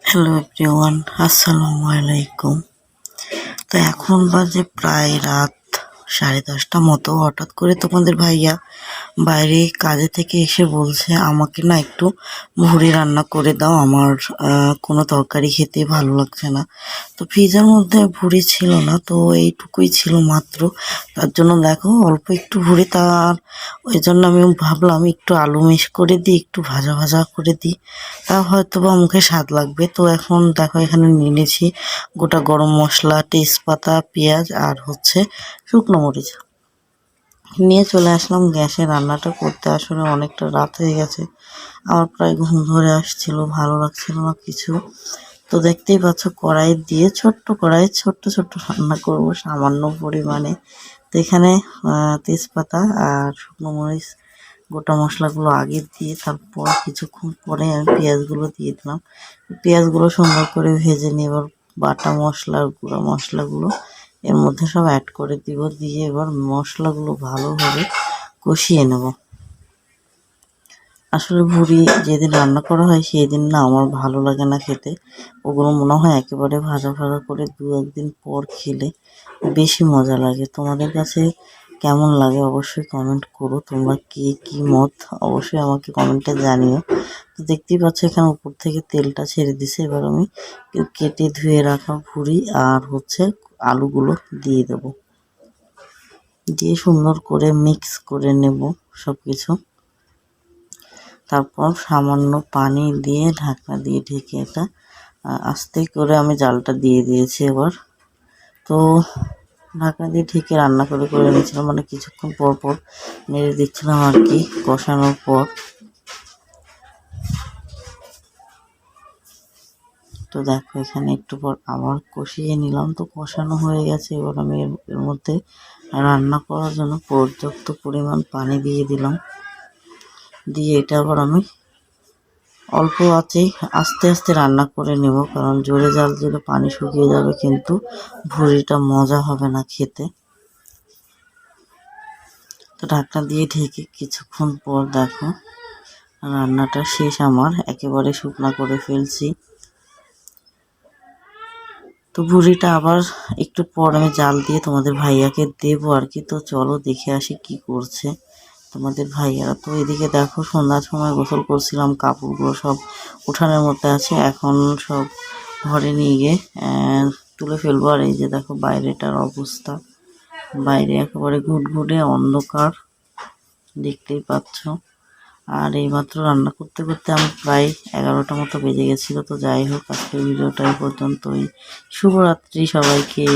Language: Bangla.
হ্যালো এভরিওয়ান, আসসালামু আলাইকুম। তো এখন বাজে প্রায় রাত 10:30 মতো। হঠাৎ করে তোমাদের ভাইয়া বাইরে কাজে থেকে এসে বলছে আমাকে না একটু ভুড়ি রান্না করে দাও, আমার কোনো তরকারি খেতে ভালো লাগছে না। তো ফ্রিজের মধ্যে ভুড়ি ছিল না, তো এইটুকুই ছিল মাত্র। তার জন্য দেখো অল্প একটু ভুড়ি, তার ওই জন্য আমি ভাবলাম একটু আলু মিশ করে দিই, একটু ভাজা ভাজা করে দিই, তা হয়তো বা মুখে স্বাদ লাগবে। তো এখন দেখো এখানে নিয়ে নিয়েছি গোটা গরম মশলা, তেজপাতা, পেঁয়াজ আর শুকনো মরিচ নিয়ে চলে আসলাম গ্যাসে। রান্নাটা করতে আসলে অনেকটা রাত হয়ে গেছে, আমার প্রায় ঘুম ধরে আসছিল, ভালো লাগছিল না কিছু। তো দেখতেই পাচ্ছ কড়াই দিয়ে, ছোট্ট কড়াই ছোট্ট ছোট্ট রান্না করব সামান্য পরিমাণে। তো এখানে তেজপাতা আর শুকনো মরিচ গোটা মশলাগুলো আগে দিয়ে তারপর কিছুক্ষণ পরে আমি পেঁয়াজগুলো দিয়ে দিলাম। পেঁয়াজগুলো সুন্দর করে ভেজে নিয়ে এবার বাটা মশলা, গুঁড়া মশলাগুলো এর মধ্যে সব অ্যাড করে দিব, দিয়ে এবার মশলাগুলো ভালোভাবে কষিয়ে নেব। আসলে ভুড়ি যেদিন রান্না করা হয় সেই দিন না আমার ভালো লাগে না খেতে, ওগুলো মনে হয় একেবারে ভাজা ভাজা করে 2-1 দিন পর খেলে বেশি মজা লাগে। তোমাদের কাছে কেমন লাগে অবশ্যই কমেন্ট করো, তোমরা কি মত অবশ্যই আমাকে কমেন্টে জানিও। তো দেখতেই পাচ্ছ এখানে উপর থেকে তেলটা ছেড়ে দিছে, এবার আমি কেটে ধুয়ে রাখা ভুড়ি আর আলুগুলো দিয়ে দেব, দিয়ে সুন্দর করে মিক্স করে নেব সব কিছু। তারপর সামান্য পানি দিয়ে ঢাকনা দিয়ে ঢেকে এটা আস্তে করে আমি জালটা দিয়ে দিয়েছি এবার। তো ঢাকনা দিয়ে ঢেকে রান্না করে নিয়েছিলাম, মানে কিছুক্ষণ পর পর নেড়ে দিচ্ছিলাম আর কি কষানোর পর। তো দেখো এখানে একটু পর আবার কষিয়ে নিলাম, তো কষানো হয়ে গেছে। এবার আমি এর মধ্যে রান্না করার জন্য পর্যাপ্ত পরিমাণ পানি দিয়ে দিলাম, দিয়ে এটা আবার আমি অল্প আঁচে আস্তে আস্তে রান্না করে নেব, কারণ জোরে জাল দিলে পানি শুকিয়ে যাবে, কিন্তু ভুড়িটা মজা হবে না খেতে। তো ঢাকনা দিয়ে ঢেকে কিছুক্ষণ পর দেখো রান্নাটা শেষ, আমার একেবারে শুকনা করে ফেলছি। তো ভুড়িটা আবার একটু পর আমি জাল দিয়ে তোমাদের ভাইয়াকে দেবো আর কি। তো চলো দেখে আসি কি করছে তোমাদের ভাইয়ারা। তো এদিকে দেখো সন্ধ্যার সময় গোসল করছিলাম, কাপড়গুলো সব উঠানের মধ্যে আছে, এখন সব ঘরে নিয়ে গিয়ে তুলে ফেলবো। আর এই যে দেখো বাইরেটার অবস্থা, বাইরে একেবারে ঘুটঘুটে অন্ধকার, দেখতেই পাচ্ছ। আর এইমাত্র রান্না করতে করতে আমি প্রায় 11টা মতো বেজে গেছিলো। তো যাই হোক, আজকের ভিডিওটা এই পর্যন্তই। শুভরাত্রি সবাইকে।